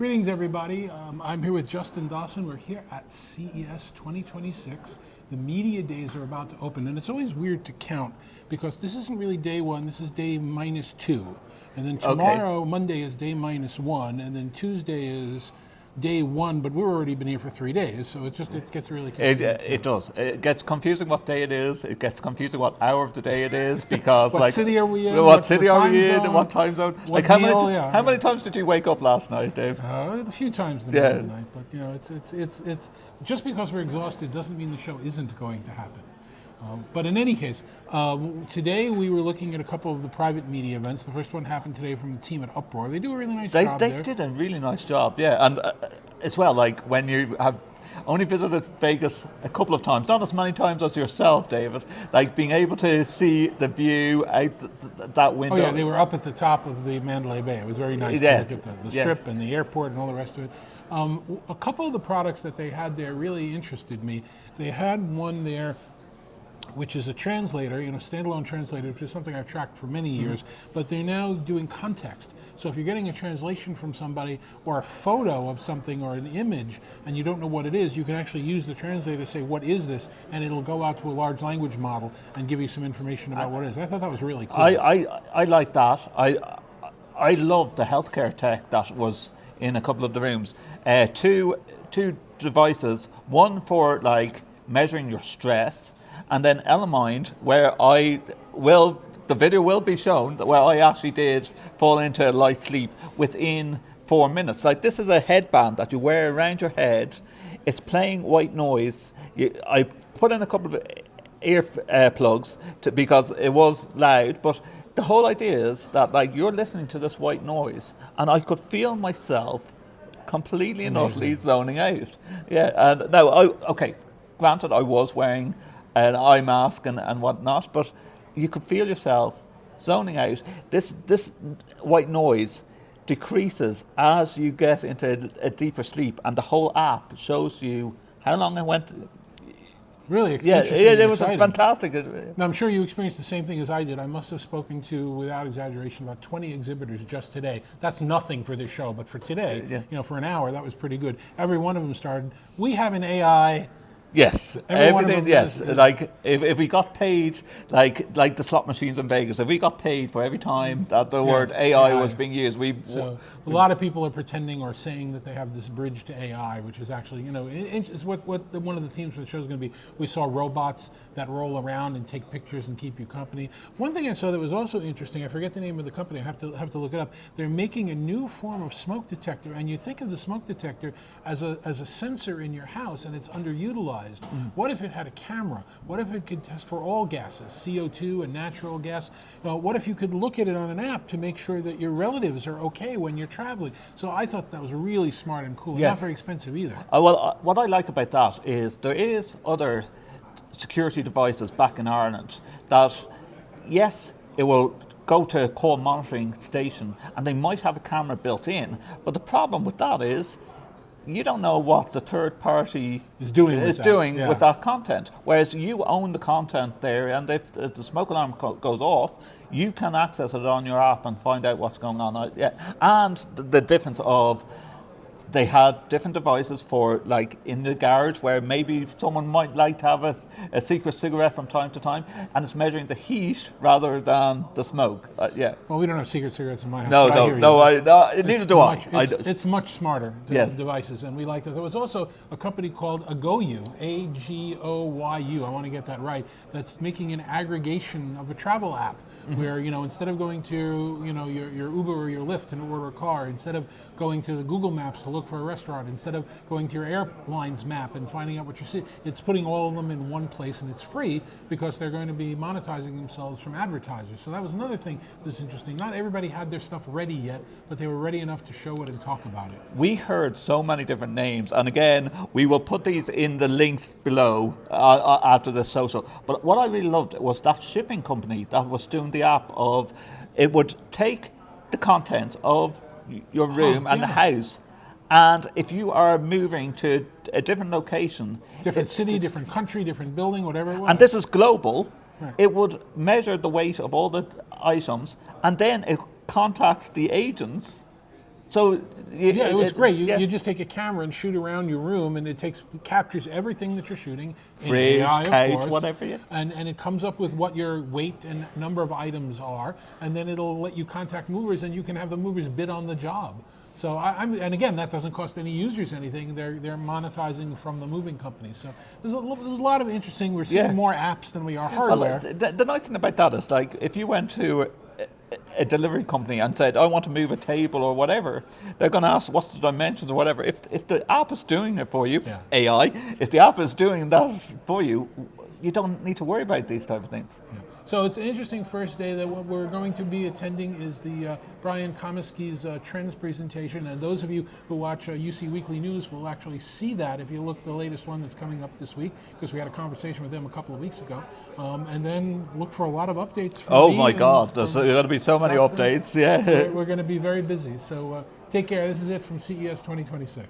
Greetings, everybody. I'm here with Justin Dawson. We're here at CES 2026. The media days are about to open, and it's always weird to count because this isn't really day one, this is day -2. And then tomorrow, Monday, is day -1, and then Tuesday is day 1, but we've already been here for 3 days, so it gets really confusing. It does. It gets confusing what day it is. It gets confusing what hour of the day it is because What city are we in? What city are we in? And what time zone? What How meal? how many times did you wake up last night, Dave? A few times in the middle of the night, but it's just because we're exhausted doesn't mean the show isn't going to happen. But in any case, today we were looking at a couple of the private media events. The first one happened today from the team at Uproar. They do a really nice job there. They did a really nice job, yeah. And as well, like when you have only visited Vegas a couple of times, not as many times as yourself, David, like being able to see the view out that window. Oh yeah, they were up at the top of the Mandalay Bay. It was very nice to look at the strip and the airport and all the rest of it. A couple of the products that they had there really interested me. They had one there which is a translator, standalone translator, which is something I've tracked for many years, but they're now doing context. So if you're getting a translation from somebody or a photo of something or an image and you don't know what it is, you can actually use the translator to say, what is this? And it'll go out to a large language model and give you some information about what it is. I thought that was really cool. I like that. I loved the healthcare tech that was in a couple of the rooms. Two devices, one for like measuring your stress, and then Elamind, where the video will be shown where I actually did fall into a light sleep within 4 minutes. Like, this is a headband that you wear around your head. It's playing white noise. I put in a couple of ear plugs because it was loud, but the whole idea is that like you're listening to this white noise, and I could feel myself completely and utterly zoning out. Yeah, and now, granted, I was wearing an eye mask and whatnot, but you could feel yourself zoning out. This white noise decreases as you get into a deeper sleep, and the whole app shows you how long it went. Really? It was fantastic. Now, I'm sure you experienced the same thing as I did. I must have spoken to, without exaggeration, about 20 exhibitors just today. That's nothing for this show, but for today, for an hour, that was pretty good. Every one of them started, we have an AI. Yes, everything. Yes, like if we got paid, like the slot machines in Vegas, if we got paid for every time that the word AI was being used, a lot of people are pretending or saying that they have this bridge to AI, which is actually, it's what one of the themes for the show is going to be. We saw robots that roll around and take pictures and keep you company. One thing I saw that was also interesting, I forget the name of the company, I have to look it up. They're making a new form of smoke detector, and you think of the smoke detector as a sensor in your house, and it's underutilized. What if it had a camera? What if it could test for all gases, CO2 and natural gas? What if you could look at it on an app to make sure that your relatives are okay when you're traveling? So I thought that was really smart and cool, and not very expensive either. What I like about that is there is other security devices back in Ireland that, yes, it will go to a call monitoring station and they might have a camera built in, but the problem with that is you don't know what the third party is doing with that content. Whereas you own the content there, and if the smoke alarm goes off, you can access it on your app and find out what's going on. And the difference of they had different devices for, like, in the garage where maybe someone might like to have a secret cigarette from time to time, and it's measuring the heat rather than the smoke. Well, we don't have secret cigarettes in my house. Neither do I. It's much smarter, devices, and we like that. There was also a company called Agoyu, Agoyu, I want to get that right, that's making an aggregation of a travel app. Where, instead of going to, your Uber or your Lyft and order a car, instead of going to the Google Maps to look for a restaurant, instead of going to your airline's map and finding out what you see, it's putting all of them in one place, and it's free because they're going to be monetizing themselves from advertisers. So that was another thing that's interesting. Not everybody had their stuff ready yet, but they were ready enough to show it and talk about it. We heard so many different names, and again, we will put these in the links below after the social. But what I really loved was that shipping company that was doing the app of, it would take the content of your room and the house, and if you are moving to a different location, different city, different country, different building, whatever it was, and this is global, it would measure the weight of all the items, and then it contacts the agents So Yeah, it was great. yeah. You just take a camera and shoot around your room, and it captures everything that you're shooting. Fridge, in AI, couch, of course, whatever, yeah. And it comes up with what your weight and number of items are, and then it'll let you contact movers, and you can have the movers bid on the job. So and again, that doesn't cost any users anything. They're monetizing from the moving companies. So there's a lot of interesting. We're seeing Yeah. more apps than we are hardware. Well, the nice thing about that is, like, if you went to a delivery company and said, I want to move a table or whatever, they're going to ask what's the dimensions or whatever. If the app is doing it for you, Yeah. AI, if the app is doing that for you, you don't need to worry about these type of things. Yeah. So it's an interesting first day. That what we're going to be attending is the Brian Komisky's trends presentation, and those of you who watch UC Weekly News will actually see that if you look at the latest one that's coming up this week, because we had a conversation with them a couple of weeks ago, and then look for a lot of updates. From Oh me my and God, there's from going to be so many Justin. updates. Yeah. We're going to be very busy. So take care. This is it from CES 2026.